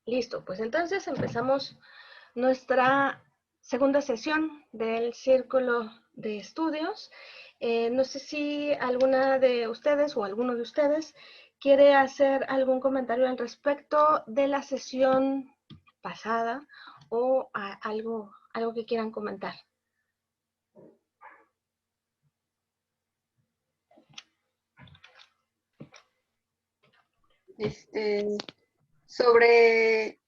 Listo, pues entonces empezamos nuestra segunda sesión del Círculo de Estudios. No sé si alguna de ustedes o alguno de ustedes quiere hacer algún comentario al respecto de la sesión pasada o algo que quieran comentar. Este, sobre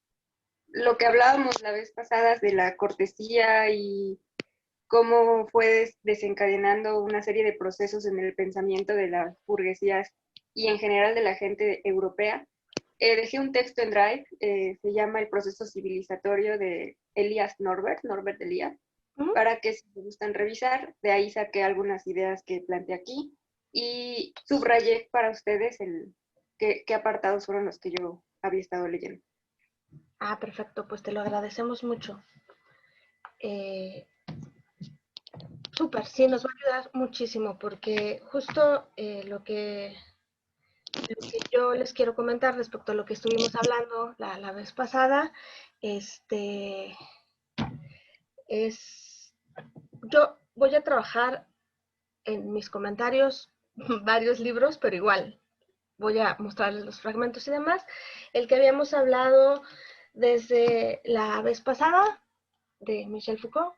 lo que hablábamos la vez pasada de la cortesía y cómo fue desencadenando una serie de procesos en el pensamiento de las burguesías y en general de la gente europea. Dejé un texto en Drive, se llama El proceso civilizatorio de Elias Norbert Elias, para que si me gustan revisar, de ahí saqué algunas ideas que planteé aquí y subrayé para ustedes qué apartados fueron los que yo había estado leyendo. Ah, perfecto, pues te lo agradecemos mucho. Súper, sí, nos va a ayudar muchísimo porque justo lo que yo les quiero comentar respecto a lo que estuvimos hablando la vez pasada, este, es, yo voy a trabajar en mis comentarios varios libros, pero igual voy a mostrarles los fragmentos y demás. El que habíamos hablado desde la vez pasada de Michel Foucault,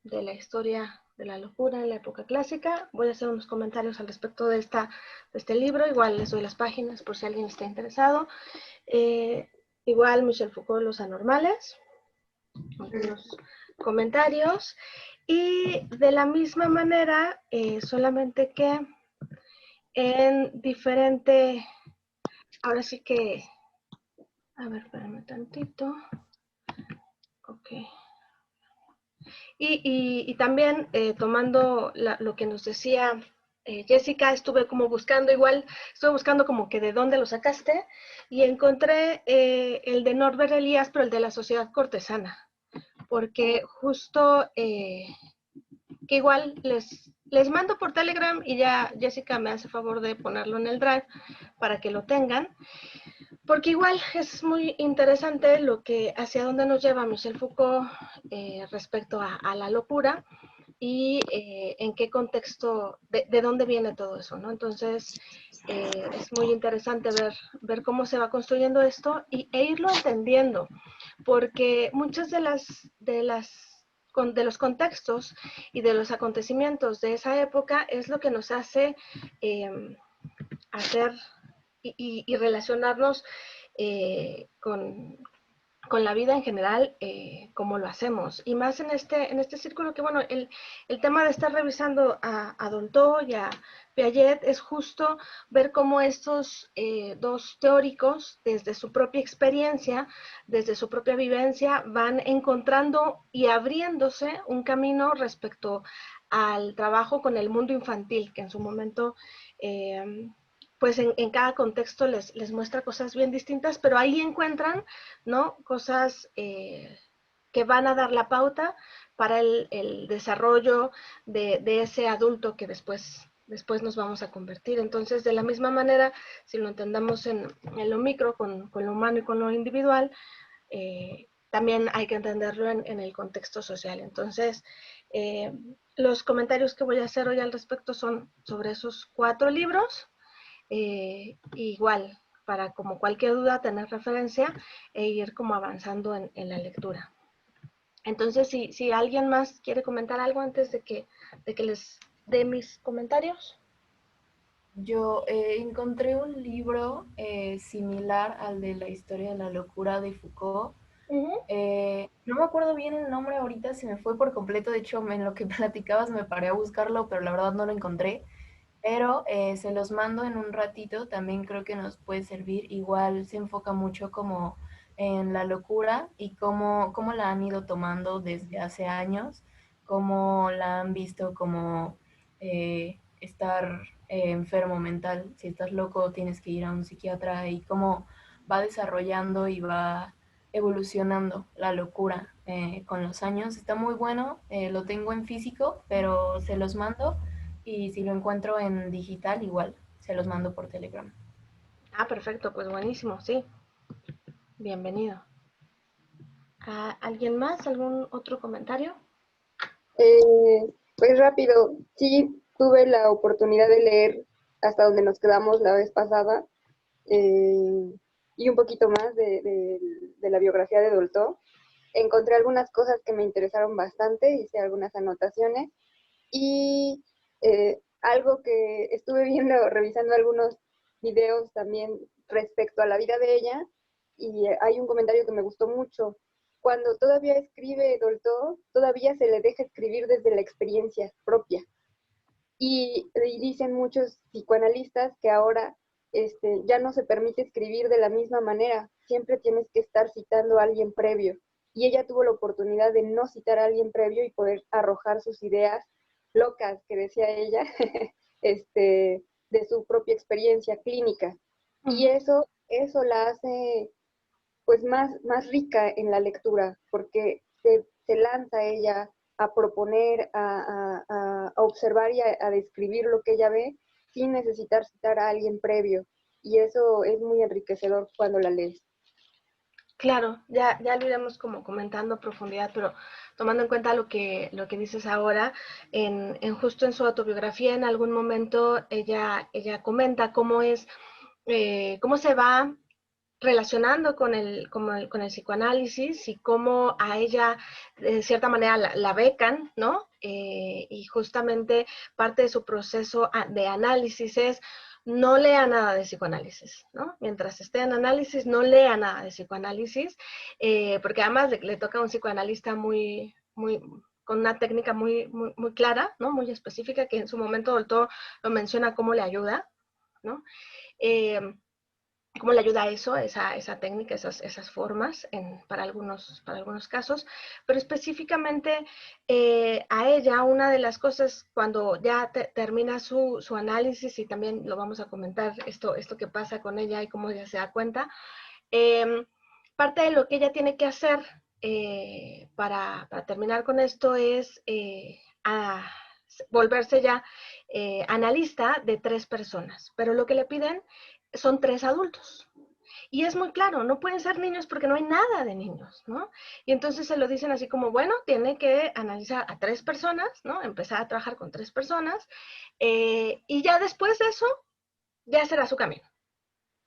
de la historia de la locura en la época clásica. Voy a hacer unos comentarios al respecto de este libro, igual les doy las páginas por si alguien está interesado. Igual Michel Foucault, Los Anormales, algunos comentarios. Y de la misma manera, solamente que en diferente, ahora sí que, a ver, espérame tantito. Ok. Y también tomando lo que nos decía Jessica, estuve buscando como que de dónde lo sacaste y encontré el de Norbert Elias, pero el de la sociedad cortesana, porque justo que igual les mando por Telegram y ya Jessica me hace favor de ponerlo en el Drive para que lo tengan. Porque igual es muy interesante hacia dónde nos lleva Michel Foucault respecto a la locura y en qué contexto, de dónde viene todo eso, ¿no? Entonces, es muy interesante ver cómo se va construyendo esto e irlo entendiendo, porque muchas de los contextos y de los acontecimientos de esa época es lo que nos hace hacer y relacionarnos con la vida en general, como lo hacemos. Y más en este círculo que, bueno, el tema de estar revisando a Dolto y a Piaget es justo ver cómo estos dos teóricos, desde su propia experiencia, desde su propia vivencia, van encontrando y abriéndose un camino respecto al trabajo con el mundo infantil, que en su momento pues en cada contexto les muestra cosas bien distintas, pero ahí encuentran, ¿no? Cosas que van a dar la pauta para el desarrollo de ese adulto que después nos vamos a convertir. Entonces, de la misma manera, si lo entendamos en lo micro, con lo humano y con lo individual, también hay que entenderlo en el contexto social. Entonces, los comentarios que voy a hacer hoy al respecto son sobre esos 4 libros. Igual, para como cualquier duda tener referencia e ir como avanzando en la lectura. Entonces, si alguien más quiere comentar algo antes de que les dé mis comentarios. Yo encontré un libro similar al de la historia de la locura de Foucault. No me acuerdo bien el nombre ahorita, se me fue por completo. De hecho, en lo que platicabas me paré a buscarlo, pero la verdad no lo encontré. Pero se los mando en un ratito, también creo que nos puede servir. Igual se enfoca mucho como en la locura y cómo la han ido tomando desde hace años, cómo la han visto como estar enfermo mental. Si estás loco tienes que ir a un psiquiatra, y cómo va desarrollando y va evolucionando la locura con los años. Está muy bueno, lo tengo en físico, pero se los mando, y si lo encuentro en digital igual, se los mando por Telegram. Ah, perfecto, pues buenísimo, sí. Bienvenido. ¿Alguien más? ¿Algún otro comentario? Pues rápido, sí tuve la oportunidad de leer hasta donde nos quedamos la vez pasada, y un poquito más de la biografía de Dolto. Encontré algunas cosas que me interesaron bastante, hice algunas anotaciones y algo que estuve viendo, revisando algunos videos también respecto a la vida de ella, y hay un comentario que me gustó mucho. Cuando todavía escribe Dolto, todavía se le deja escribir desde la experiencia propia. Y dicen muchos psicoanalistas que ahora ya no se permite escribir de la misma manera, siempre tienes que estar citando a alguien previo. Y ella tuvo la oportunidad de no citar a alguien previo y poder arrojar sus ideas locas, que decía ella, de su propia experiencia clínica. Y eso la hace pues más rica en la lectura, porque se lanza ella a proponer, a observar y a describir lo que ella ve sin necesitar citar a alguien previo. Y eso es muy enriquecedor cuando la lees. Claro, ya lo iremos como comentando a profundidad, pero tomando en cuenta lo que dices ahora, justo en su autobiografía, en algún momento ella comenta cómo se va relacionando con el psicoanálisis y cómo a ella, de cierta manera, la becan, ¿no? Y justamente parte de su proceso de análisis es no lea nada de psicoanálisis, ¿no? Mientras esté en análisis, no lea nada de psicoanálisis, porque además le toca a un psicoanalista con una técnica muy clara, ¿no? Muy específica, que en su momento Dolto lo menciona cómo le ayuda, ¿no? Cómo le ayuda eso, esa técnica, esas formas para algunos casos, pero específicamente a ella, una de las cosas cuando ya termina su análisis, y también lo vamos a comentar, esto que pasa con ella y cómo ella se da cuenta, parte de lo que ella tiene que hacer para terminar con esto es volverse ya analista de 3 personas, pero lo que le piden son 3 adultos. Y es muy claro, no pueden ser niños porque no hay nada de niños, ¿no? Y entonces se lo dicen así como, bueno, tiene que analizar a 3 personas, ¿no? Empezar a trabajar con 3 personas, y ya después de eso, ya será su camino.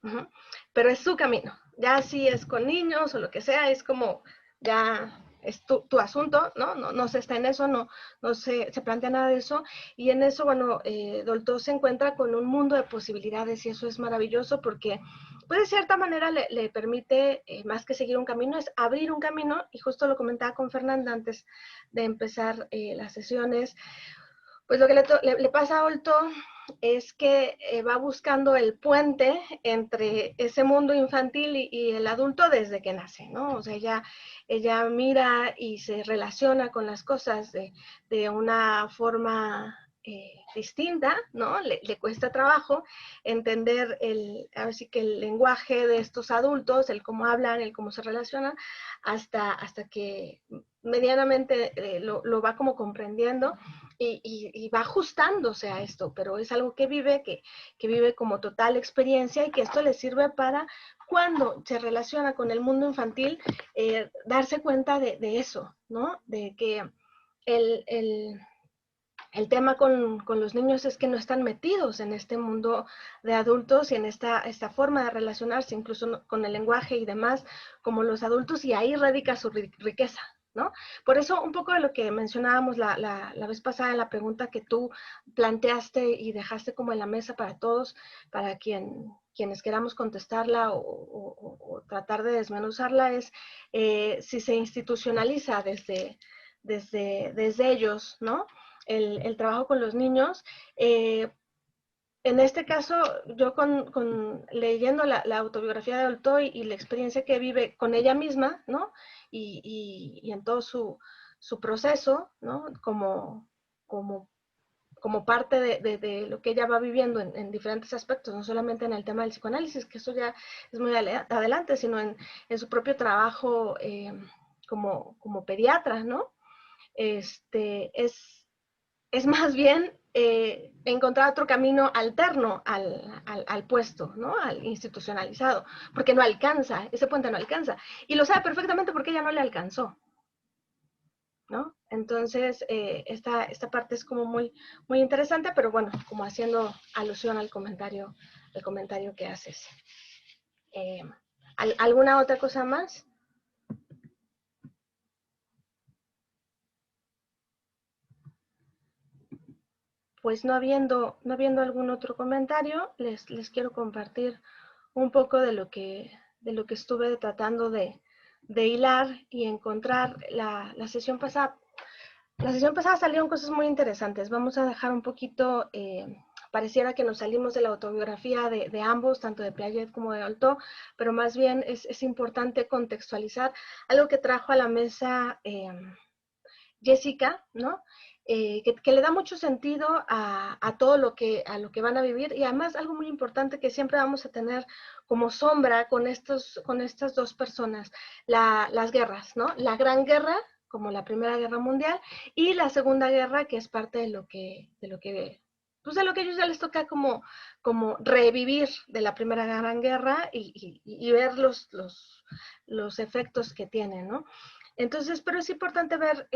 Uh-huh. Pero es su camino. Ya si es con niños o lo que sea, es como, ya es tu asunto, ¿no? No se está en eso, no se plantea nada de eso. Y en eso, bueno, Dolto se encuentra con un mundo de posibilidades y eso es maravilloso porque, pues de cierta manera le permite, más que seguir un camino, es abrir un camino. Y justo lo comentaba con Fernanda antes de empezar las sesiones. Pues lo que le pasa a Olto es que va buscando el puente entre ese mundo infantil y el adulto desde que nace, ¿no? O sea, ella mira y se relaciona con las cosas de una forma distinta, ¿no? Le cuesta trabajo entender ahora sí que el lenguaje de estos adultos, el cómo hablan, el cómo se relacionan, hasta que medianamente lo va como comprendiendo y va ajustándose a esto, pero es algo que vive como total experiencia y que esto le sirve para cuando se relaciona con el mundo infantil, darse cuenta de eso, ¿no? De que el tema con los niños es que no están metidos en este mundo de adultos y en esta forma de relacionarse, incluso con el lenguaje y demás, como los adultos, y ahí radica su riqueza, ¿no? Por eso un poco de lo que mencionábamos la vez pasada en la pregunta que tú planteaste y dejaste como en la mesa para todos, para quienes queramos contestarla o tratar de desmenuzarla, es si se institucionaliza desde ellos, ¿no? El trabajo con los niños. En este caso, yo leyendo la autobiografía de Dolto y la experiencia que vive con ella misma, ¿no? Y en todo su proceso, ¿no? Como parte de lo que ella va viviendo en diferentes aspectos, no solamente en el tema del psicoanálisis, que eso ya es muy adelante, sino en su propio trabajo como pediatra, ¿no? Es es más bien encontrar otro camino alterno al puesto, ¿no? Al institucionalizado, porque no alcanza, ese puente no alcanza. Y lo sabe perfectamente porque ella no le alcanzó, ¿no? Entonces, esta parte es como muy, muy interesante, pero bueno, como haciendo alusión al comentario que haces. ¿Alguna otra cosa más? Pues no habiendo algún otro comentario, les quiero compartir un poco de lo que estuve tratando de hilar y encontrar la sesión pasada. La sesión pasada salieron cosas muy interesantes. Vamos a dejar un poquito, pareciera que nos salimos de la autobiografía de ambos, tanto de Piaget como de Dolto, pero más bien es importante contextualizar algo que trajo a la mesa Jessica, ¿no? Que le da mucho sentido a todo lo que van a vivir, y además algo muy importante que siempre vamos a tener como sombra con estas dos personas, las guerras, ¿no? La Gran Guerra, como la Primera Guerra Mundial, y la Segunda Guerra, que es parte de lo que pues de lo que a ellos ya les toca como revivir de la Primera Gran Guerra y ver los efectos que tienen, ¿no? Entonces, pero es importante ver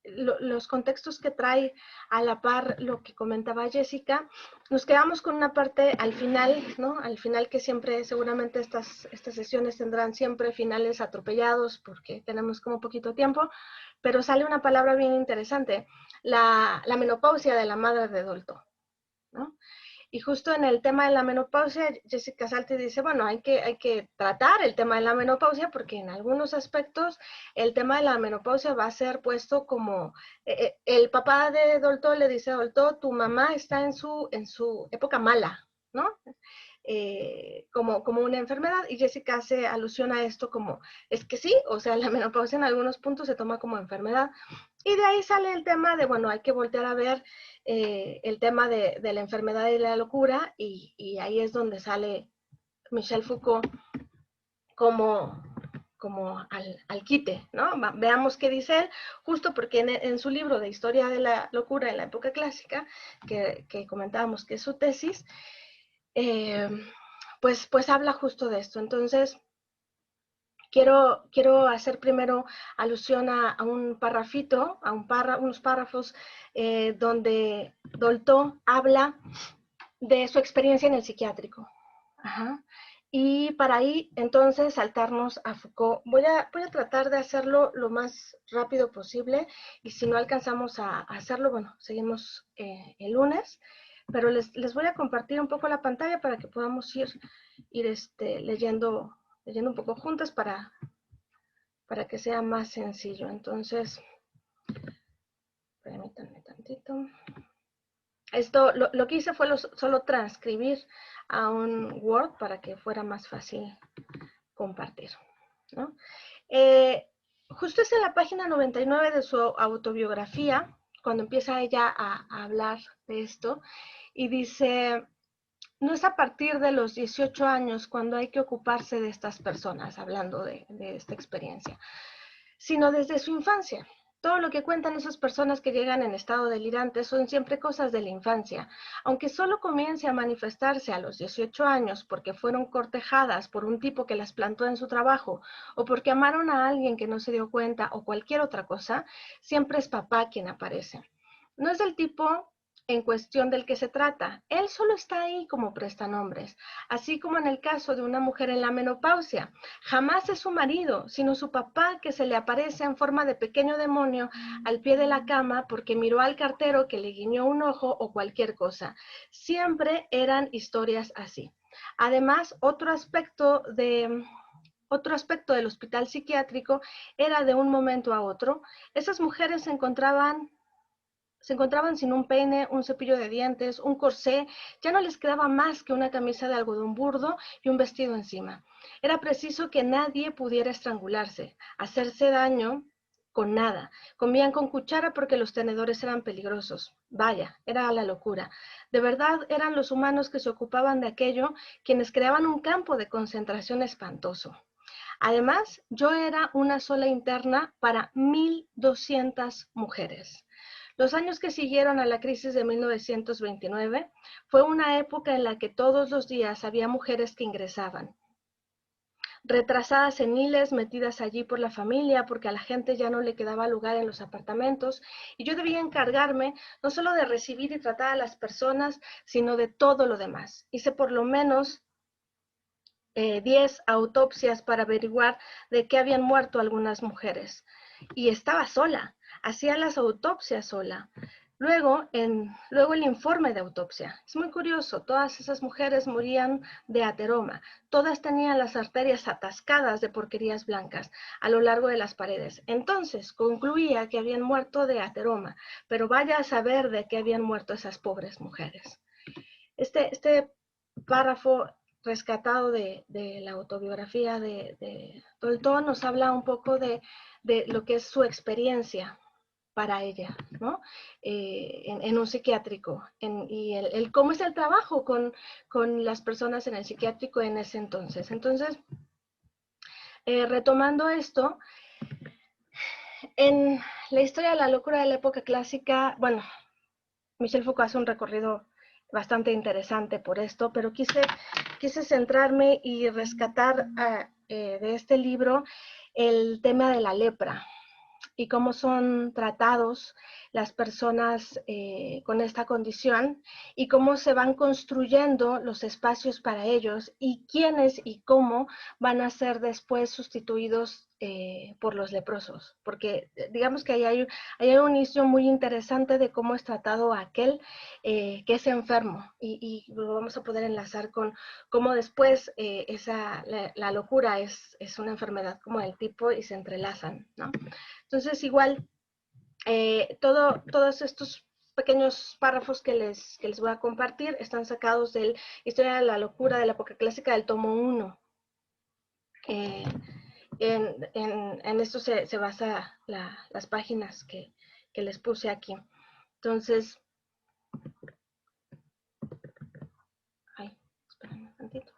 los contextos que trae a la par lo que comentaba Jessica. Nos quedamos con una parte al final, ¿no? Al final, que siempre, seguramente estas sesiones tendrán siempre finales atropellados porque tenemos como poquito tiempo, pero sale una palabra bien interesante, la menopausia de la madre de Dolto, ¿no? Y justo en el tema de la menopausia, Jessica Salti dice, bueno, hay que tratar el tema de la menopausia porque en algunos aspectos el tema de la menopausia va a ser puesto como, el papá de Dolto le dice a Dolto, tu mamá está en su época mala, ¿no? Como una enfermedad, y Jessica hace alusión a esto como, es que sí, o sea, la menopausia en algunos puntos se toma como enfermedad, y de ahí sale el tema de, bueno, hay que voltear a ver el tema de la enfermedad y la locura, y ahí es donde sale Michel Foucault como al quite, ¿no? Veamos qué dice él, justo porque en su libro de Historia de la Locura en la época clásica, que comentábamos que es su tesis, pues habla justo de esto. Entonces, quiero hacer primero alusión a un parrafito, unos párrafos donde Dolto habla de su experiencia en el psiquiátrico. Ajá. Y para ahí, entonces, saltarnos a Foucault. Voy a tratar de hacerlo lo más rápido posible, y si no alcanzamos a hacerlo, bueno, seguimos el lunes, pero les voy a compartir un poco la pantalla para que podamos ir leyendo un poco juntas para que sea más sencillo. Entonces, permítanme tantito. Esto, lo que hice fue solo transcribir a un Word para que fuera más fácil compartir, ¿no? Justo es en la página 99 de su autobiografía, cuando empieza ella a hablar de esto, y dice, no es a partir de los 18 años cuando hay que ocuparse de estas personas, hablando de esta experiencia, sino desde su infancia. Todo lo que cuentan esas personas que llegan en estado delirante son siempre cosas de la infancia, aunque solo comience a manifestarse a los 18 años porque fueron cortejadas por un tipo que las plantó en su trabajo, o porque amaron a alguien que no se dio cuenta, o cualquier otra cosa, siempre es papá quien aparece. No es el tipo en cuestión del que se trata, él solo está ahí como prestanombres, así como en el caso de una mujer en la menopausia. Jamás es su marido, sino su papá, que se le aparece en forma de pequeño demonio al pie de la cama porque miró al cartero que le guiñó un ojo o cualquier cosa. Siempre eran historias así. Además, otro aspecto del hospital psiquiátrico era de un momento a otro. Esas mujeres se encontraban sin un peine, un cepillo de dientes, un corsé, ya no les quedaba más que una camisa de algodón burdo y un vestido encima. Era preciso que nadie pudiera estrangularse, hacerse daño con nada. Comían con cuchara porque los tenedores eran peligrosos. Vaya, era la locura. De verdad eran los humanos que se ocupaban de aquello quienes creaban un campo de concentración espantoso. Además, yo era una sola interna para 1,200 mujeres. Los años que siguieron a la crisis de 1929 fue una época en la que todos los días había mujeres que ingresaban, retrasadas seniles metidas allí por la familia porque a la gente ya no le quedaba lugar en los apartamentos, y yo debía encargarme no solo de recibir y tratar a las personas, sino de todo lo demás. Hice por lo menos 10 autopsias para averiguar de qué habían muerto algunas mujeres. Y estaba sola, hacía las autopsias sola. Luego el informe de autopsia. Es muy curioso, todas esas mujeres morían de ateroma. Todas tenían las arterias atascadas de porquerías blancas a lo largo de las paredes. Entonces concluía que habían muerto de ateroma, pero vaya a saber de qué habían muerto esas pobres mujeres. Este párrafo rescatado de la autobiografía de Dolto nos habla un poco de lo que es su experiencia para ella, ¿no? En un psiquiátrico, y el cómo es el trabajo con las personas en el psiquiátrico en ese entonces. Entonces, retomando esto, en la historia de la locura de la época clásica, bueno, Michel Foucault hace un recorrido bastante interesante por esto, pero quise centrarme y rescatar de este libro el tema de la lepra y cómo son tratados las personas con esta condición y cómo se van construyendo los espacios para ellos y quiénes y cómo van a ser después sustituidos por los leprosos. Porque digamos que hay un inicio muy interesante de cómo es tratado aquel que es enfermo, y lo vamos a poder enlazar con cómo después la locura es una enfermedad como del tipo y se entrelazan, ¿no? Entonces, igual, todos estos pequeños párrafos que les voy a compartir están sacados de Historia de la locura de la época clásica del tomo 1. En esto se basa las páginas que les puse aquí. Entonces, espérenme un tantito.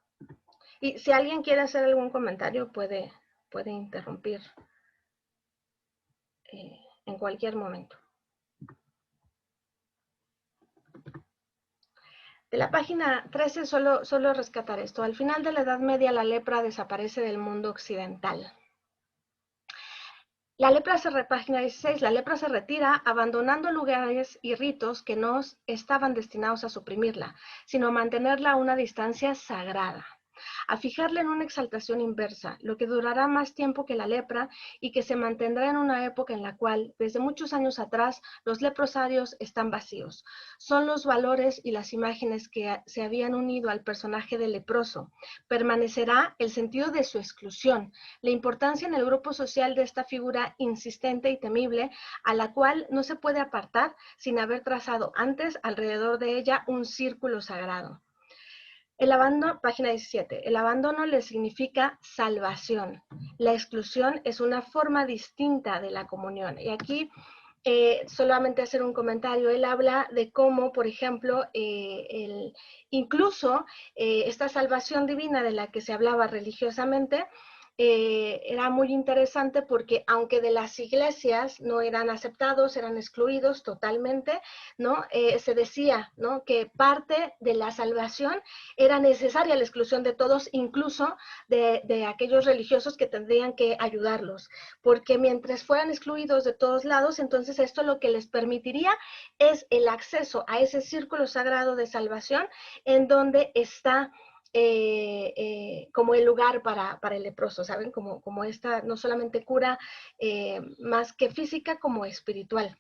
Y si alguien quiere hacer algún comentario, puede interrumpir en cualquier momento. De la página 13 solo rescatar esto. Al final de la Edad Media, la lepra desaparece del mundo occidental. Página 16, la lepra se retira abandonando lugares y ritos que no estaban destinados a suprimirla, sino a mantenerla a una distancia sagrada, a fijarla en una exaltación inversa, lo que durará más tiempo que la lepra y que se mantendrá en una época en la cual, desde muchos años atrás, los leprosarios están vacíos. Son los valores y las imágenes que se habían unido al personaje del leproso. Permanecerá el sentido de su exclusión, la importancia en el grupo social de esta figura insistente y temible, a la cual no se puede apartar sin haber trazado antes alrededor de ella un círculo sagrado. El abandono, página 17, el abandono le significa salvación. La exclusión es una forma distinta de la comunión. Y aquí solamente hacer un comentario. Él habla de cómo, por ejemplo, incluso esta salvación divina de la que se hablaba religiosamente, era muy interesante porque aunque de las iglesias no eran aceptados, eran excluidos totalmente, ¿no? Se decía, ¿no?, que parte de la salvación era necesaria la exclusión de todos, incluso de aquellos religiosos que tendrían que ayudarlos, porque mientras fueran excluidos de todos lados, entonces esto lo que les permitiría es el acceso a ese círculo sagrado de salvación en donde está como el lugar para el leproso, ¿saben? Como esta no solamente cura más que física, como espiritual.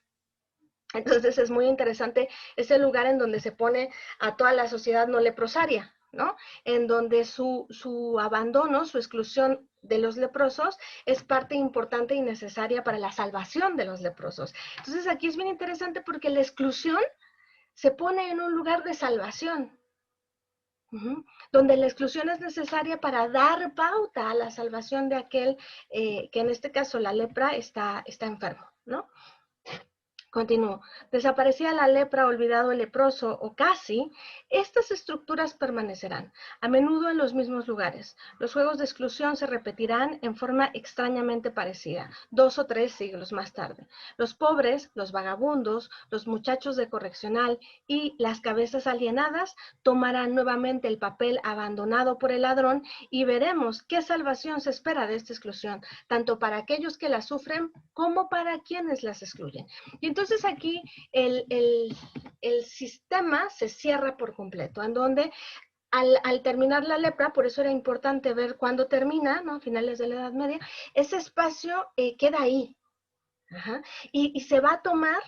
Entonces es muy interesante ese lugar en donde se pone a toda la sociedad no leprosaria, ¿no? En donde su abandono, su exclusión de los leprosos es parte importante y necesaria para la salvación de los leprosos. Entonces aquí es bien interesante porque la exclusión se pone en un lugar de salvación, donde la exclusión es necesaria para dar pauta a la salvación de aquel que en este caso la lepra está enfermo, ¿no? Continúo. Desaparecía la lepra, olvidado el leproso o casi, estas estructuras permanecerán, a menudo en los mismos lugares. Los juegos de exclusión se repetirán en forma extrañamente parecida, 2 o 3 siglos más tarde. Los pobres, los vagabundos, los muchachos de correccional y las cabezas alienadas tomarán nuevamente el papel abandonado por el ladrón y veremos qué salvación se espera de esta exclusión, tanto para aquellos que la sufren como para quienes las excluyen. Y entonces aquí el sistema se cierra por completo, en donde al terminar la lepra, por eso era importante ver cuándo termina, ¿no? Finales de la Edad Media, ese espacio queda ahí. Ajá. Y se va a tomar,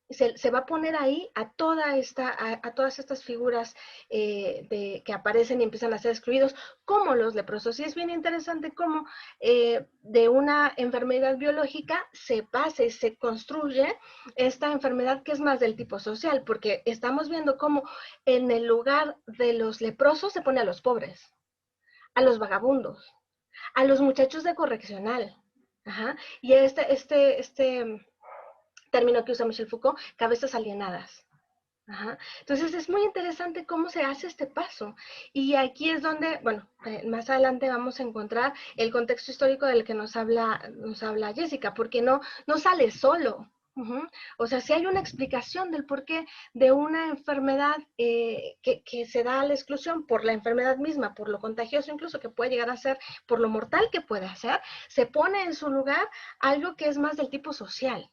se va a poner ahí a todas estas figuras que aparecen y empiezan a ser excluidos, como los leprosos. Y es bien interesante cómo de una enfermedad biológica se pasa y se construye esta enfermedad que es más del tipo social, porque estamos viendo cómo en el lugar de los leprosos se pone a los pobres, a los vagabundos, a los muchachos de correccional. Ajá. Y este término que usa Michel Foucault, cabezas alienadas. Ajá. Entonces es muy interesante cómo se hace este paso. Y aquí es donde, bueno, más adelante vamos a encontrar el contexto histórico del que nos habla Jessica, porque no sale solo. O sea, si hay una explicación del porqué de una enfermedad que se da a la exclusión por la enfermedad misma, por lo contagioso incluso que puede llegar a ser, por lo mortal que puede ser, se pone en su lugar algo que es más del tipo social.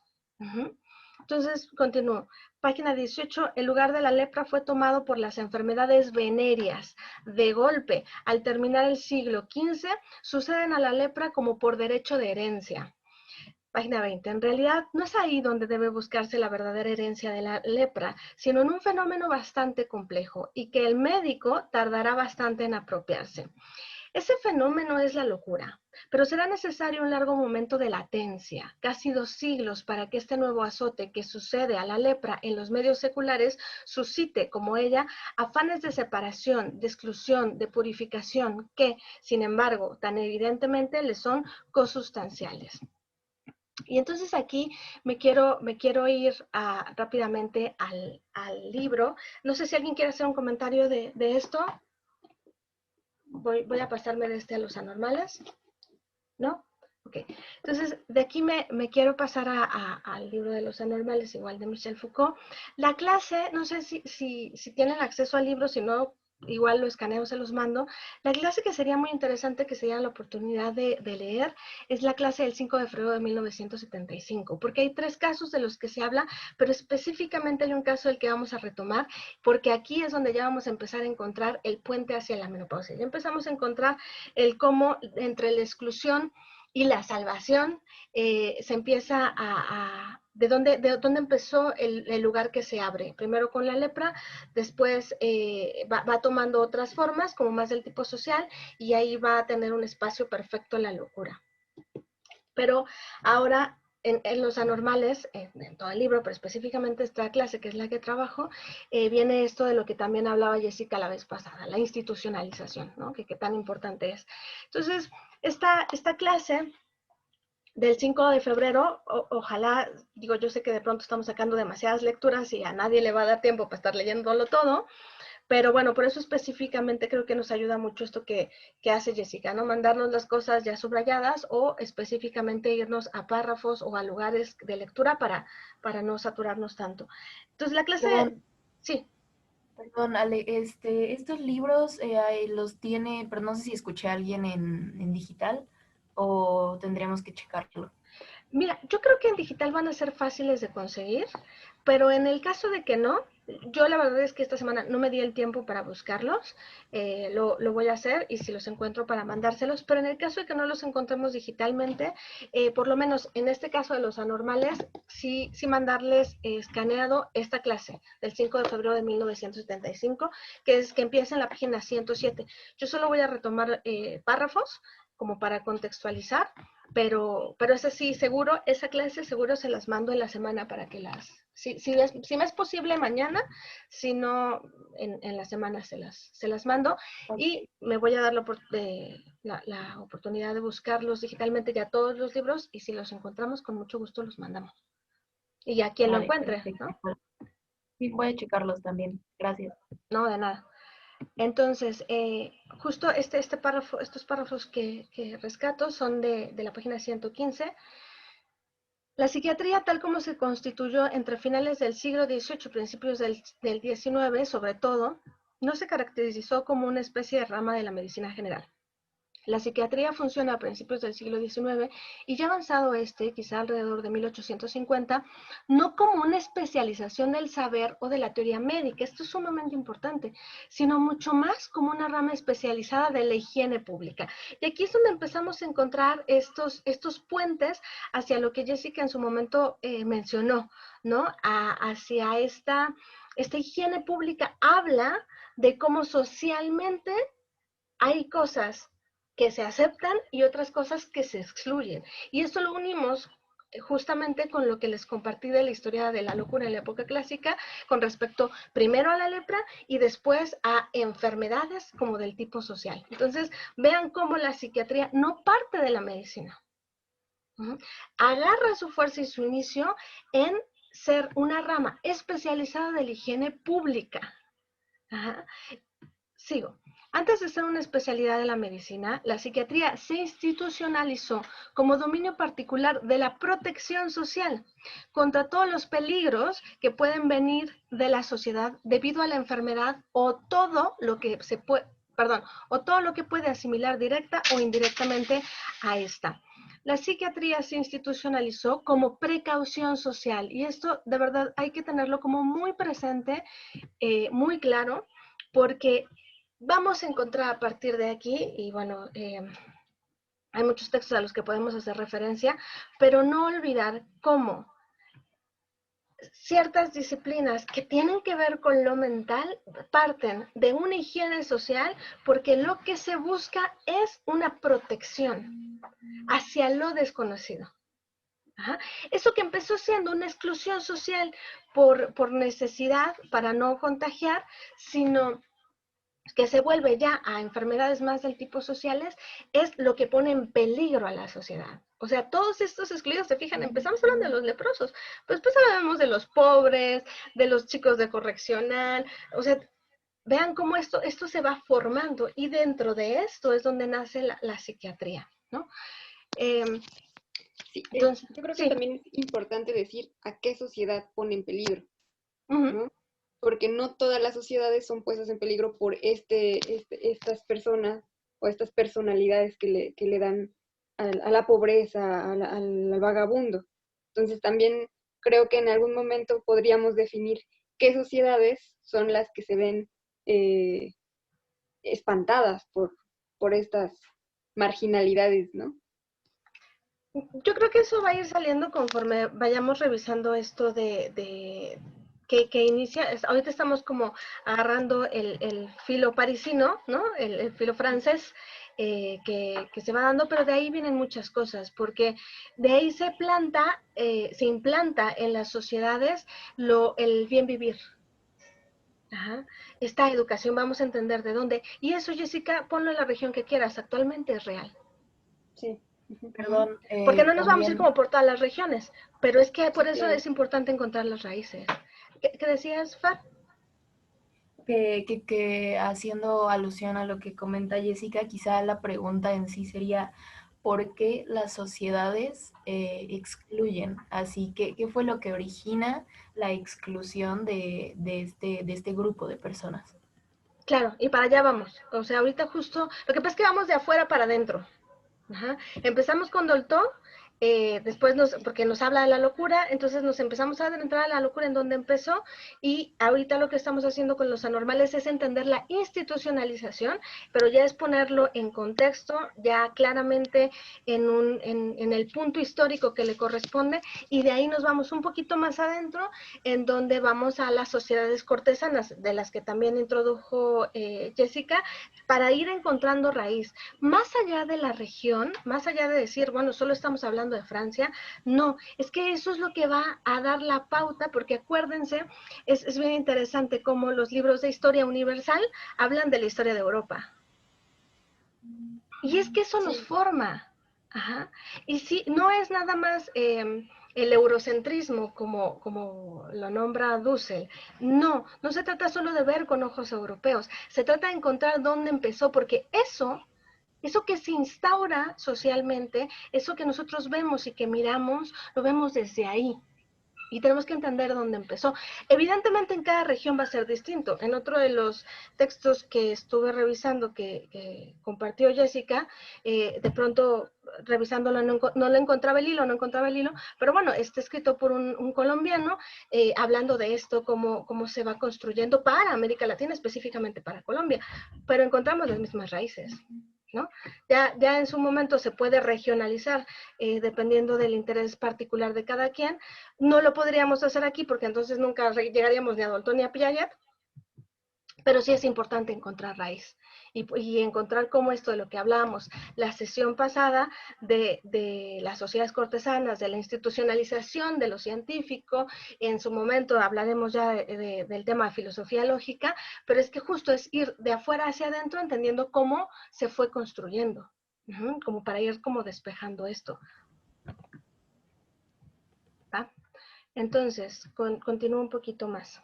Entonces, continúo. Página 18, el lugar de la lepra fue tomado por las enfermedades venéreas. De golpe, al terminar el siglo XV, suceden a la lepra como por derecho de herencia. Página 20, en realidad no es ahí donde debe buscarse la verdadera herencia de la lepra, sino en un fenómeno bastante complejo y que el médico tardará bastante en apropiarse. Ese fenómeno es la locura, pero será necesario un largo momento de latencia, casi 2 siglos, para que este nuevo azote que sucede a la lepra en los medios seculares suscite, como ella, afanes de separación, de exclusión, de purificación, que, sin embargo, tan evidentemente le son consustanciales. Y entonces aquí me quiero ir rápidamente al libro. No sé si alguien quiere hacer un comentario de esto. Voy a pasarme de a los anormales, ¿no? Ok, entonces de aquí me quiero pasar al libro de los anormales, igual de Michel Foucault. La clase, no sé si tienen acceso al libro, si no, igual lo escaneo, se los mando. La clase que sería muy interesante que se diera la oportunidad de leer es la clase del 5 de febrero de 1975, porque hay 3 casos de los que se habla, pero específicamente hay un caso del que vamos a retomar, porque aquí es donde ya vamos a empezar a encontrar el puente hacia la menopausia. Ya empezamos a encontrar el cómo entre la exclusión y la salvación se empieza ¿de dónde empezó el lugar que se abre? Primero con la lepra, después va tomando otras formas, como más del tipo social, y ahí va a tener un espacio perfecto la locura. Pero ahora, en los anormales, en todo el libro, pero específicamente esta clase, que es la que trabajo, viene esto de lo que también hablaba Jessica la vez pasada, la institucionalización, ¿no? Que tan importante es. Entonces, esta clase del 5 de febrero, ojalá, digo, yo sé que de pronto estamos sacando demasiadas lecturas y a nadie le va a dar tiempo para estar leyéndolo todo, pero bueno, por eso específicamente creo que nos ayuda mucho esto que hace Jessica, ¿no? Mandarnos las cosas ya subrayadas o específicamente irnos a párrafos o a lugares de lectura para no saturarnos tanto. Entonces la clase, Perdón, sí. Perdón, Ale, estos libros los tiene, pero no sé si escuché a alguien en digital o tendríamos que checarlo. Mira, yo creo que en digital van a ser fáciles de conseguir, pero en el caso de que no, yo la verdad es que esta semana no me di el tiempo para buscarlos, lo voy a hacer y si los encuentro para mandárselos, pero en el caso de que no los encontremos digitalmente, por lo menos en este caso de los anormales, sí mandarles escaneado esta clase del 5 de febrero de 1975, que empieza en la página 107. Yo solo voy a retomar párrafos como para contextualizar, pero ese sí, seguro, esa clase seguro se las mando en la semana para que si me es posible mañana, si no, en la semana se las mando y me voy a dar la oportunidad de buscarlos digitalmente ya todos los libros y si los encontramos con mucho gusto los mandamos. y a quien lo Vale, encuentre, perfecto. ¿no? Sí, puede checarlos también. Gracias. No, de nada. Entonces, justo este párrafo, estos párrafos que rescato son de la página 115. La psiquiatría, tal como se constituyó entre finales del siglo XVIII y principios del XIX, sobre todo, no se caracterizó como una especie de rama de la medicina general. La psiquiatría funciona a principios del siglo XIX y ya avanzado quizá alrededor de 1850, no como una especialización del saber o de la teoría médica, esto es sumamente importante, sino mucho más como una rama especializada de la higiene pública. Y aquí es donde empezamos a encontrar estos puentes hacia lo que Jessica en su momento mencionó, ¿no? Hacia esta higiene pública habla de cómo socialmente hay cosas que se aceptan y otras cosas que se excluyen. Y esto lo unimos justamente con lo que les compartí de la historia de la locura en la época clásica, con respecto primero a la lepra y después a enfermedades como del tipo social. Entonces, vean cómo la psiquiatría no parte de la medicina. Agarra su fuerza y su inicio en ser una rama especializada de la higiene pública. Ajá. Sigo. Antes de ser una especialidad de la medicina, la psiquiatría se institucionalizó como dominio particular de la protección social contra todos los peligros que pueden venir de la sociedad debido a la enfermedad o todo lo que puede asimilar directa o indirectamente a esta. La psiquiatría se institucionalizó como precaución social y esto de verdad hay que tenerlo como muy presente, muy claro, porque vamos a encontrar a partir de aquí, y bueno, hay muchos textos a los que podemos hacer referencia, pero no olvidar cómo ciertas disciplinas que tienen que ver con lo mental parten de una higiene social porque lo que se busca es una protección hacia lo desconocido. Ajá. Eso que empezó siendo una exclusión social por necesidad para no contagiar, sino que se vuelve ya a enfermedades más del tipo sociales, es lo que pone en peligro a la sociedad. O sea, todos estos excluidos, se fijan, empezamos hablando de los leprosos, pero después hablamos de los pobres, de los chicos de correccional, o sea, vean cómo esto se va formando y dentro de esto es donde nace la psiquiatría, ¿no? Sí, Entonces, yo creo que sí. también es importante decir a qué sociedad pone en peligro, Uh-huh. ¿no? Porque no todas las sociedades son puestas en peligro por estas personas o estas personalidades que le dan a la pobreza, al vagabundo. Entonces también creo que en algún momento podríamos definir qué sociedades son las que se ven espantadas por estas marginalidades, ¿no? Yo creo que eso va a ir saliendo conforme vayamos revisando esto que inicia, ahorita estamos como agarrando el filo parisino, ¿no? El filo francés que se va dando, pero de ahí vienen muchas cosas, porque de ahí se implanta en las sociedades el bien vivir. Ajá. Esta educación vamos a entender de dónde. Y eso, Jessica, ponlo en la región que quieras, actualmente es real. Sí. Perdón, Porque no nos vamos a ir también como por todas las regiones, pero es que por Sí, eso claro. es importante encontrar las raíces. ¿Qué decías, Far? que haciendo alusión a lo que comenta Jessica, quizá la pregunta en sí sería, ¿por qué las sociedades excluyen? Así que, ¿qué fue lo que origina la exclusión de este grupo de personas? Claro, y para allá vamos. O sea, ahorita justo, lo que pasa es que vamos de afuera para adentro. Ajá. Empezamos con Dolto, después porque nos habla de la locura, entonces nos empezamos a adentrar a la locura en donde empezó, y ahorita lo que estamos haciendo con los anormales es entender la institucionalización, pero ya es ponerlo en contexto, ya claramente en el punto histórico que le corresponde, y de ahí nos vamos un poquito más adentro, en donde vamos a las sociedades cortesanas, de las que también introdujo Jessica, para ir encontrando raíz. Más allá de la región, más allá de decir, bueno, solo estamos hablando de Francia, no, es que eso es lo que va a dar la pauta, porque acuérdense, es bien interesante cómo los libros de historia universal hablan de la historia de Europa. Y es que eso nos Sí, forma. Ajá. Y sí, no es nada más el eurocentrismo como lo nombra Dussel. No, no se trata solo de ver con ojos europeos, se trata de encontrar dónde empezó, porque eso que se instaura socialmente, eso que nosotros vemos y que miramos, lo vemos desde ahí. Y tenemos que entender dónde empezó. Evidentemente en cada región va a ser distinto. En otro de los textos que estuve revisando, que compartió Jessica, de pronto revisándolo no le encontraba el hilo, pero bueno, está escrito por un colombiano, hablando de esto, cómo se va construyendo para América Latina, específicamente para Colombia, pero encontramos las mismas raíces, ¿no? Ya en su momento se puede regionalizar, dependiendo del interés particular de cada quien. No lo podríamos hacer aquí porque entonces nunca llegaríamos ni a Dalton ni a Piaget, pero sí es importante encontrar raíz y encontrar cómo esto de lo que hablábamos la sesión pasada de las sociedades cortesanas, de la institucionalización de lo científico. En su momento hablaremos ya del tema de filosofía lógica, pero es que justo es ir de afuera hacia adentro entendiendo cómo se fue construyendo, como para ir como despejando esto. ¿Va? Entonces, continúo un poquito más.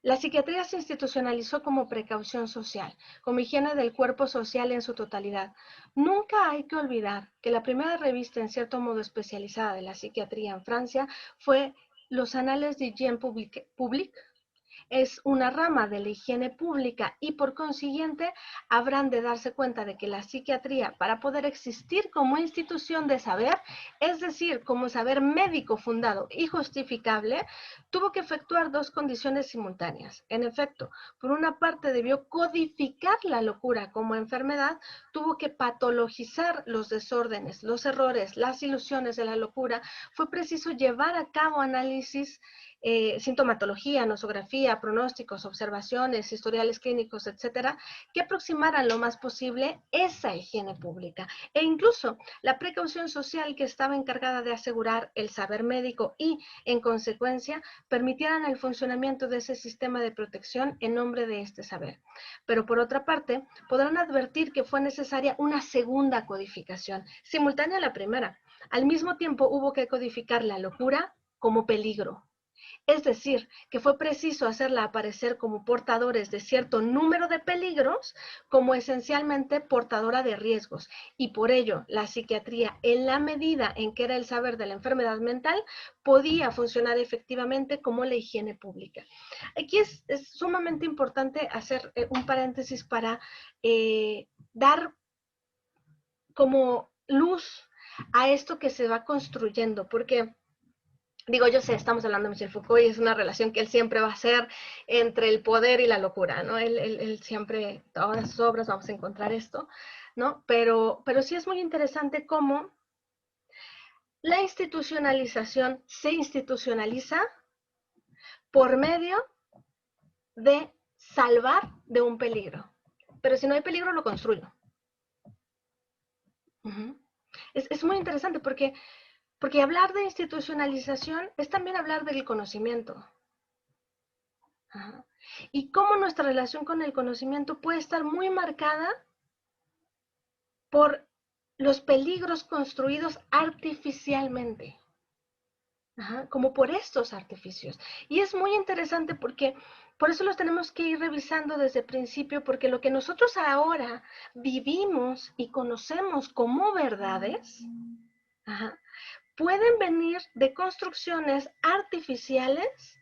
La psiquiatría se institucionalizó como precaución social, como higiene del cuerpo social en su totalidad. Nunca hay que olvidar que la primera revista en cierto modo especializada de la psiquiatría en Francia fue Los Annales d'Hygiène Publique, es una rama de la higiene pública y por consiguiente habrán de darse cuenta de que la psiquiatría, para poder existir como institución de saber, es decir, como saber médico fundado y justificable, tuvo que efectuar dos condiciones simultáneas. En efecto, por una parte debió codificar la locura como enfermedad, tuvo que patologizar los desórdenes, los errores, las ilusiones de la locura. Fue preciso llevar a cabo análisis, sintomatología, nosografía, pronósticos, observaciones, historiales clínicos, etcétera, que aproximaran lo más posible esa higiene pública. E incluso la precaución social que estaba encargada de asegurar el saber médico y, en consecuencia, permitieran el funcionamiento de ese sistema de protección en nombre de este saber. Pero por otra parte, podrán advertir que fue necesaria una segunda codificación, simultánea a la primera. Al mismo tiempo hubo que codificar la locura como peligro. Es decir, que fue preciso hacerla aparecer como portadores de cierto número de peligros, como esencialmente portadora de riesgos. Y por ello, la psiquiatría, en la medida en que era el saber de la enfermedad mental, podía funcionar efectivamente como la higiene pública. Aquí es sumamente importante hacer un paréntesis para dar como luz a esto que se va construyendo, porque digo, yo sé, estamos hablando de Michel Foucault y es una relación que él siempre va a hacer entre el poder y la locura, ¿no? Él siempre, todas sus obras vamos a encontrar esto, ¿no? Pero sí es muy interesante cómo la institucionalización se institucionaliza por medio de salvar de un peligro. Pero si no hay peligro, lo construyo. Es muy interesante porque hablar de institucionalización es también hablar del conocimiento. Ajá. Y cómo nuestra relación con el conocimiento puede estar muy marcada por los peligros construidos artificialmente. Ajá, como por estos artificios. Y es muy interesante porque por eso los tenemos que ir revisando desde el principio, porque lo que nosotros ahora vivimos y conocemos como verdades, ajá, pueden venir de construcciones artificiales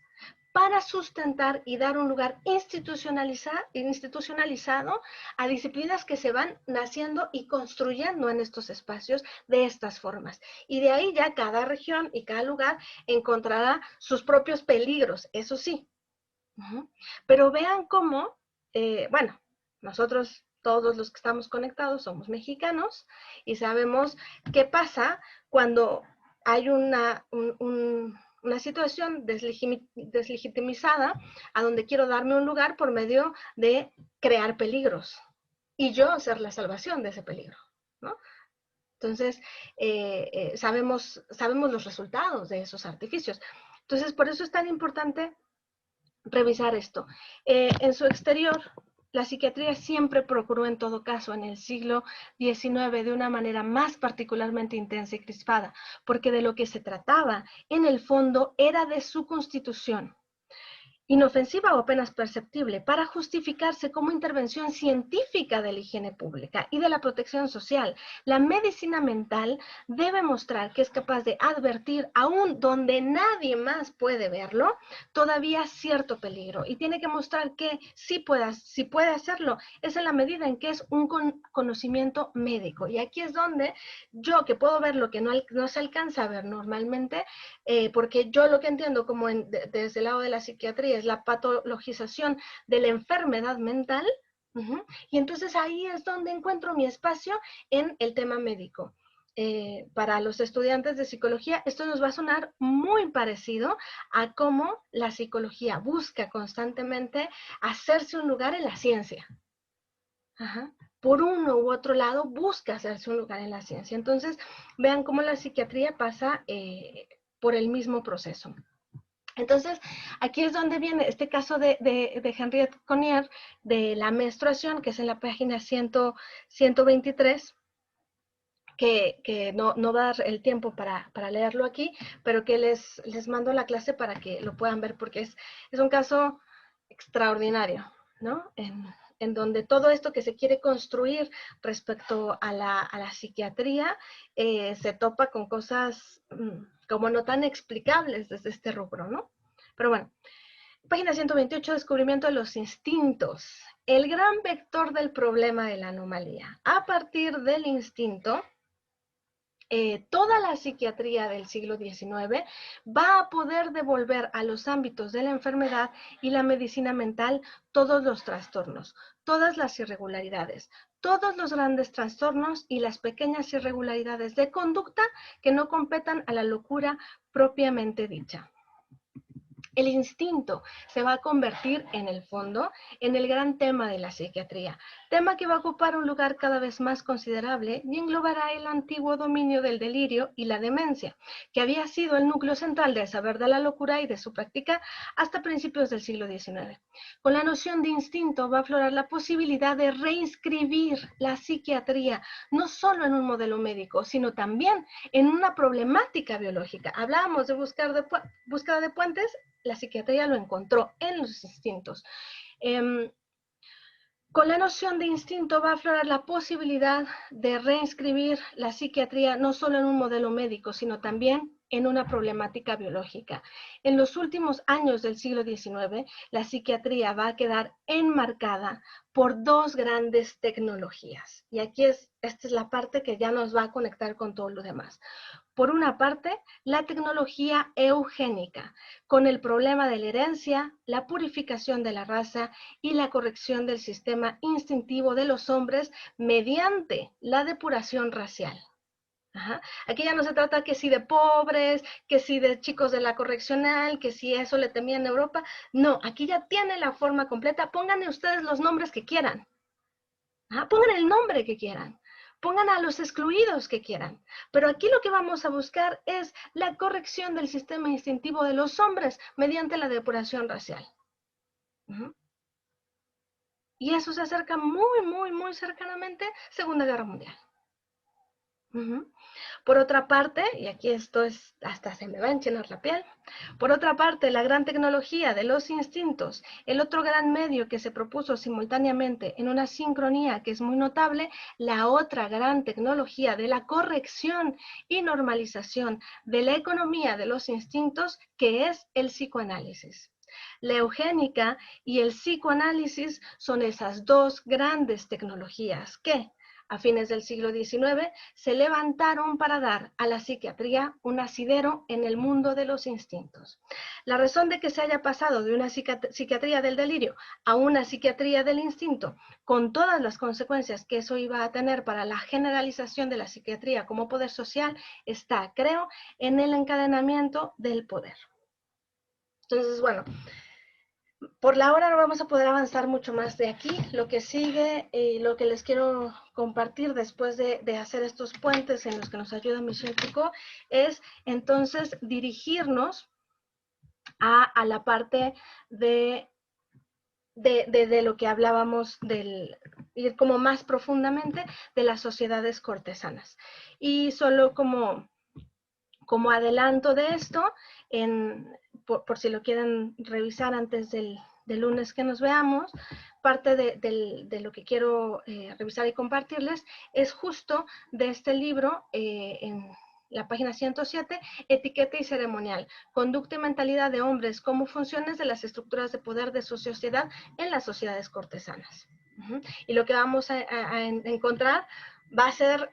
para sustentar y dar un lugar institucionalizado a disciplinas que se van naciendo y construyendo en estos espacios de estas formas. Y de ahí ya cada región y cada lugar encontrará sus propios peligros, eso sí. Pero vean cómo, bueno, nosotros todos los que estamos conectados somos mexicanos y sabemos qué pasa cuando hay una situación deslegitimizada a donde quiero darme un lugar por medio de crear peligros y yo ser la salvación de ese peligro, ¿no? Entonces, sabemos los resultados de esos artificios. Entonces, por eso es tan importante revisar esto. En su exterior, la psiquiatría siempre procuró, en todo caso, en el siglo XIX, de una manera más particularmente intensa y crispada, porque de lo que se trataba, en el fondo, era de su constitución, inofensiva o apenas perceptible, para justificarse como intervención científica de la higiene pública y de la protección social. La medicina mental debe mostrar que es capaz de advertir, aún donde nadie más puede verlo, todavía cierto peligro, y tiene que mostrar que sí puede hacerlo, es en la medida en que es un conocimiento médico. Y aquí es donde yo, que puedo ver lo que no se alcanza a ver normalmente, porque yo lo que entiendo como desde el lado de la psiquiatría es la patologización de la enfermedad mental, y entonces ahí es donde encuentro mi espacio en el tema médico. Para los estudiantes de psicología, esto nos va a sonar muy parecido a cómo la psicología busca constantemente hacerse un lugar en la ciencia. Por uno u otro lado, busca hacerse un lugar en la ciencia. Entonces, vean cómo la psiquiatría pasa por el mismo proceso. Entonces, aquí es donde viene este caso de Henriette Connier, de la menstruación, que es en la página 123, que no va a dar el tiempo para leerlo aquí, pero que les mando la clase para que lo puedan ver, porque es un caso extraordinario, ¿no? En donde todo esto que se quiere construir respecto a la psiquiatría se topa con cosas como no tan explicables desde este rubro, ¿no? Pero bueno, página 128, descubrimiento de los instintos. El gran vector del problema de la anomalía. A partir del instinto, toda la psiquiatría del siglo XIX va a poder devolver a los ámbitos de la enfermedad y la medicina mental todos los trastornos, todas las irregularidades, todos los grandes trastornos y las pequeñas irregularidades de conducta que no competan a la locura propiamente dicha. El instinto se va a convertir, en el fondo, en el gran tema de la psiquiatría, tema que va a ocupar un lugar cada vez más considerable y englobará el antiguo dominio del delirio y la demencia, que había sido el núcleo central del saber de la locura y de su práctica hasta principios del siglo XIX. Con la noción de instinto va a aflorar la posibilidad de reinscribir la psiquiatría, no solo en un modelo médico, sino también en una problemática biológica. Hablábamos de búsqueda de puentes. La psiquiatría lo encontró en los instintos. Con la noción de instinto va a aflorar la posibilidad de reinscribir la psiquiatría no solo en un modelo médico, sino también en una problemática biológica. En los últimos años del siglo XIX, la psiquiatría va a quedar enmarcada por dos grandes tecnologías. Y aquí esta es la parte que ya nos va a conectar con todo lo demás. Por una parte, la tecnología eugénica, con el problema de la herencia, la purificación de la raza y la corrección del sistema instintivo de los hombres mediante la depuración racial. Aquí ya no se trata que si de pobres, que si de chicos de la correccional, que si eso le temía en Europa. No, aquí ya tiene la forma completa. Pónganle ustedes los nombres que quieran. Pongan el nombre que quieran. Pongan a los excluidos que quieran. Pero aquí lo que vamos a buscar es la corrección del sistema instintivo de los hombres mediante la depuración racial. Y eso se acerca muy cercanamente a Segunda Guerra Mundial. Por otra parte, y aquí esto es, hasta se me va a enchinar la piel, por otra parte, la gran tecnología de los instintos, el otro gran medio que se propuso simultáneamente en una sincronía que es muy notable, la otra gran tecnología de la corrección y normalización de la economía de los instintos, que es el psicoanálisis. La eugénica y el psicoanálisis son esas dos grandes tecnologías que, a fines del siglo XIX, se levantaron para dar a la psiquiatría un asidero en el mundo de los instintos. La razón de que se haya pasado de una psiquiatría del delirio a una psiquiatría del instinto, con todas las consecuencias que eso iba a tener para la generalización de la psiquiatría como poder social, está, creo, en el encadenamiento del poder. Entonces, bueno, por la hora no vamos a poder avanzar mucho más de aquí. Lo que sigue y lo que les quiero compartir después de hacer estos puentes en los que nos ayuda Michel Foucault es entonces dirigirnos a la parte de de lo que hablábamos ir como más profundamente de las sociedades cortesanas. Y solo como adelanto de esto, por si lo quieren revisar antes del lunes que nos veamos, parte de lo que quiero revisar y compartirles es justo de este libro en la página 107, Etiqueta y ceremonial, conducta y mentalidad de hombres como funciones de las estructuras de poder de su sociedad en las sociedades cortesanas. Y lo que vamos a encontrar va a ser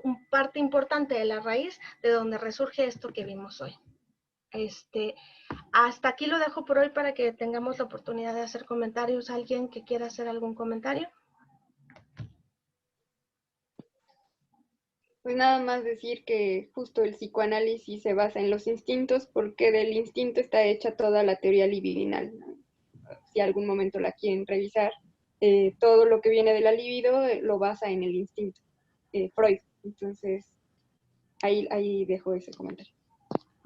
un parte importante de la raíz de donde resurge esto que vimos hoy. Hasta aquí lo dejo por hoy para que tengamos la oportunidad de hacer comentarios. ¿Alguien que quiera hacer algún comentario? Pues nada más decir que justo el psicoanálisis se basa en los instintos porque del instinto está hecha toda la teoría libidinal, ¿no? Si algún momento la quieren revisar, todo lo que viene de la libido lo basa en el instinto, Freud. Entonces, ahí dejo ese comentario.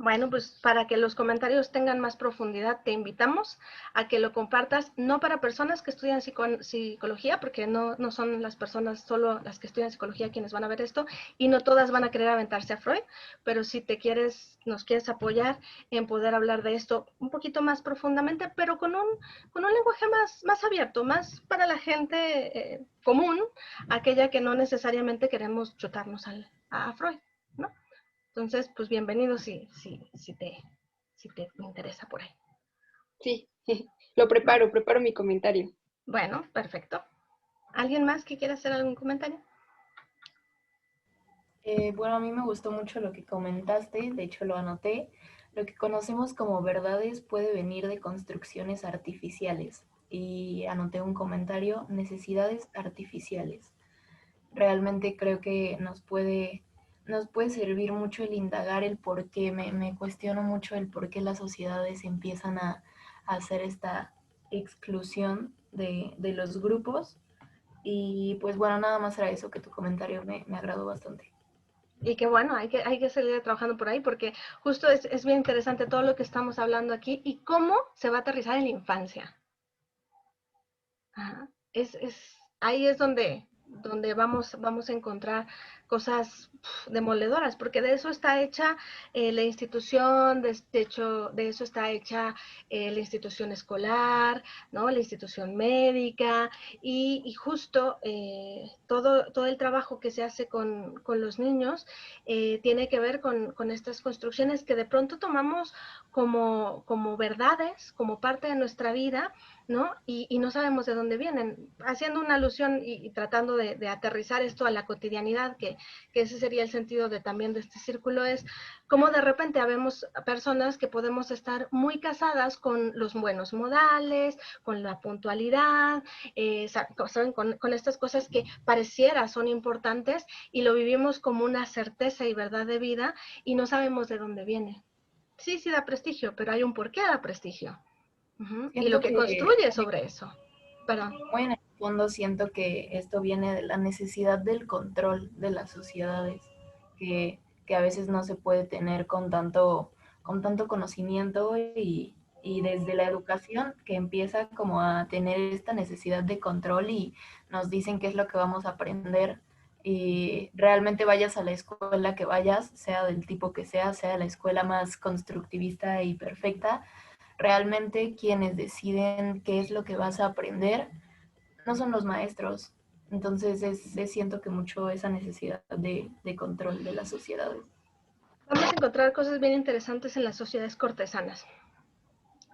Bueno, pues para que los comentarios tengan más profundidad, te invitamos a que lo compartas, no para personas que estudian psicología, porque no son las personas solo las que estudian psicología quienes van a ver esto, y no todas van a querer aventarse a Freud, pero si nos quieres apoyar en poder hablar de esto un poquito más profundamente, pero con un lenguaje más abierto, más para la gente común, aquella que no necesariamente queremos chutarnos a Freud, ¿no? Entonces, pues bienvenido si te interesa por ahí. Sí, preparo mi comentario. Bueno, perfecto. ¿Alguien más que quiera hacer algún comentario? Bueno, a mí me gustó mucho lo que comentaste, de hecho lo anoté. Lo que conocemos como verdades puede venir de construcciones artificiales. Y anoté un comentario, necesidades artificiales. Realmente creo que nos puede servir mucho el indagar el por qué. Me cuestiono mucho el por qué las sociedades empiezan a hacer esta exclusión de los grupos. Y pues bueno, nada más era eso, que tu comentario me agradó bastante. Y que bueno, hay que seguir trabajando por ahí porque justo es bien interesante todo lo que estamos hablando aquí y cómo se va a aterrizar en la infancia. Ajá. Ahí es donde vamos a encontrar cosas demoledoras, porque de eso está hecha la institución, de hecho, de eso está hecha la institución escolar, ¿no? La institución médica, y justo todo el trabajo que se hace con los niños tiene que ver con estas construcciones que de pronto tomamos como verdades, como parte de nuestra vida, ¿no? Y no sabemos de dónde vienen. Haciendo una alusión y tratando de aterrizar esto a la cotidianidad, que ese sería el sentido también de este círculo, es como de repente habemos personas que podemos estar muy casadas con los buenos modales, con la puntualidad, ¿saben? Con estas cosas que pareciera son importantes y lo vivimos como una certeza y verdad de vida y no sabemos de dónde viene. Sí, da prestigio, pero hay un porqué da prestigio. Y lo Siento que que construye sobre eso. Perdón. muy en el fondo siento que esto viene de la necesidad del control de las sociedades, que a veces no se puede tener con tanto conocimiento y desde la educación que empieza como a tener esta necesidad de control y nos dicen qué es lo que vamos a aprender y realmente vayas a la escuela que vayas, sea del tipo que sea la escuela más constructivista y perfecta, realmente quienes deciden qué es lo que vas a aprender no son los maestros. Entonces siento que mucho esa necesidad de control de las sociedades. Vamos a encontrar cosas bien interesantes en las sociedades cortesanas.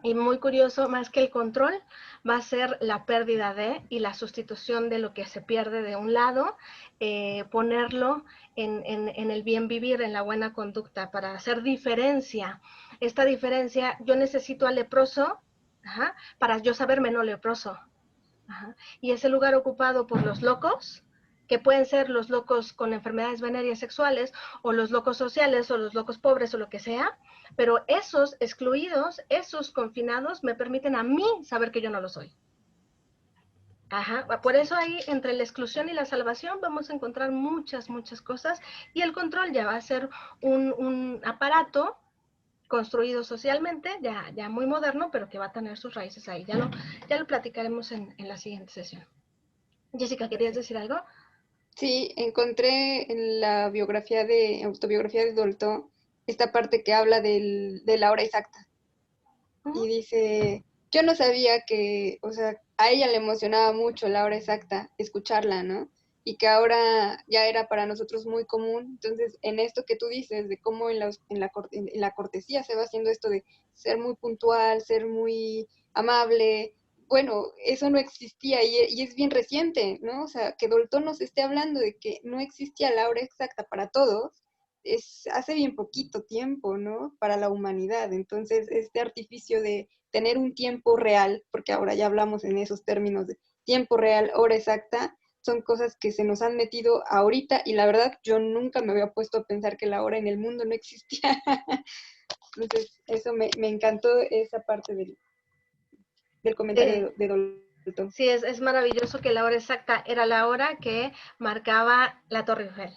Y muy curioso, más que el control, va a ser la pérdida y la sustitución de lo que se pierde de un lado, ponerlo en el bien vivir, en la buena conducta, para hacer diferencia. Esta diferencia, yo necesito al leproso, para yo saberme no leproso. Y ese lugar ocupado por los locos, que pueden ser los locos con enfermedades venéreas sexuales, o los locos sociales, o los locos pobres, o lo que sea, pero esos excluidos, esos confinados, me permiten a mí saber que yo no lo soy. Por eso ahí, entre la exclusión y la salvación, vamos a encontrar muchas cosas, y el control ya va a ser un aparato construido socialmente, ya muy moderno, pero que va a tener sus raíces ahí. Ya lo platicaremos en la siguiente sesión. Jessica, ¿querías decir algo? Sí, encontré en la autobiografía de Dolto, esta parte que habla de la hora exacta. Y dice, yo no sabía que, o sea, a ella le emocionaba mucho la hora exacta, escucharla, ¿no? Y que ahora ya era para nosotros muy común. Entonces, en esto que tú dices, de cómo en la cortesía se va haciendo esto de ser muy puntual, ser muy amable, bueno, eso no existía y es bien reciente, ¿no? O sea, que Doltón nos esté hablando de que no existía la hora exacta para todos, es hace bien poquito tiempo, ¿no? Para la humanidad. Entonces, este artificio de tener un tiempo real, porque ahora ya hablamos en esos términos de tiempo real, hora exacta, son cosas que se nos han metido ahorita y la verdad yo nunca me había puesto a pensar que la hora en el mundo no existía. Entonces, eso me encantó esa parte del comentario de Dolto. Sí, es maravilloso que la hora exacta era la hora que marcaba la Torre Eiffel,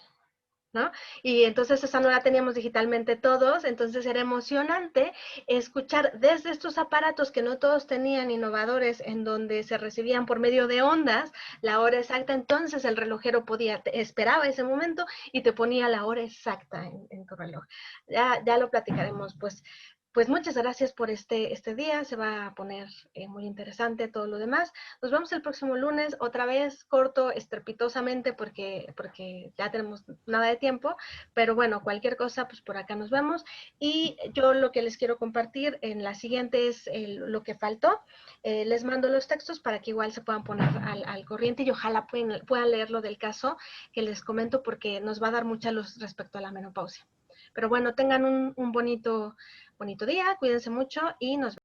¿no? Y entonces esa no la teníamos digitalmente todos, entonces era emocionante escuchar desde estos aparatos que no todos tenían, innovadores, en donde se recibían por medio de ondas la hora exacta. Entonces el relojero esperaba ese momento y te ponía la hora exacta en tu reloj. Ya lo platicaremos. Pues muchas gracias por este día, se va a poner muy interesante todo lo demás. Nos vemos el próximo lunes, otra vez corto, estrepitosamente, porque ya tenemos nada de tiempo, pero bueno, cualquier cosa, pues por acá nos vemos. Y yo lo que les quiero compartir en la siguiente es lo que faltó. Les mando los textos para que igual se puedan poner al corriente y ojalá puedan leer lo del caso que les comento, porque nos va a dar mucha luz respecto a la menopausia. Pero bueno, tengan un bonito día, cuídense mucho y nos vemos.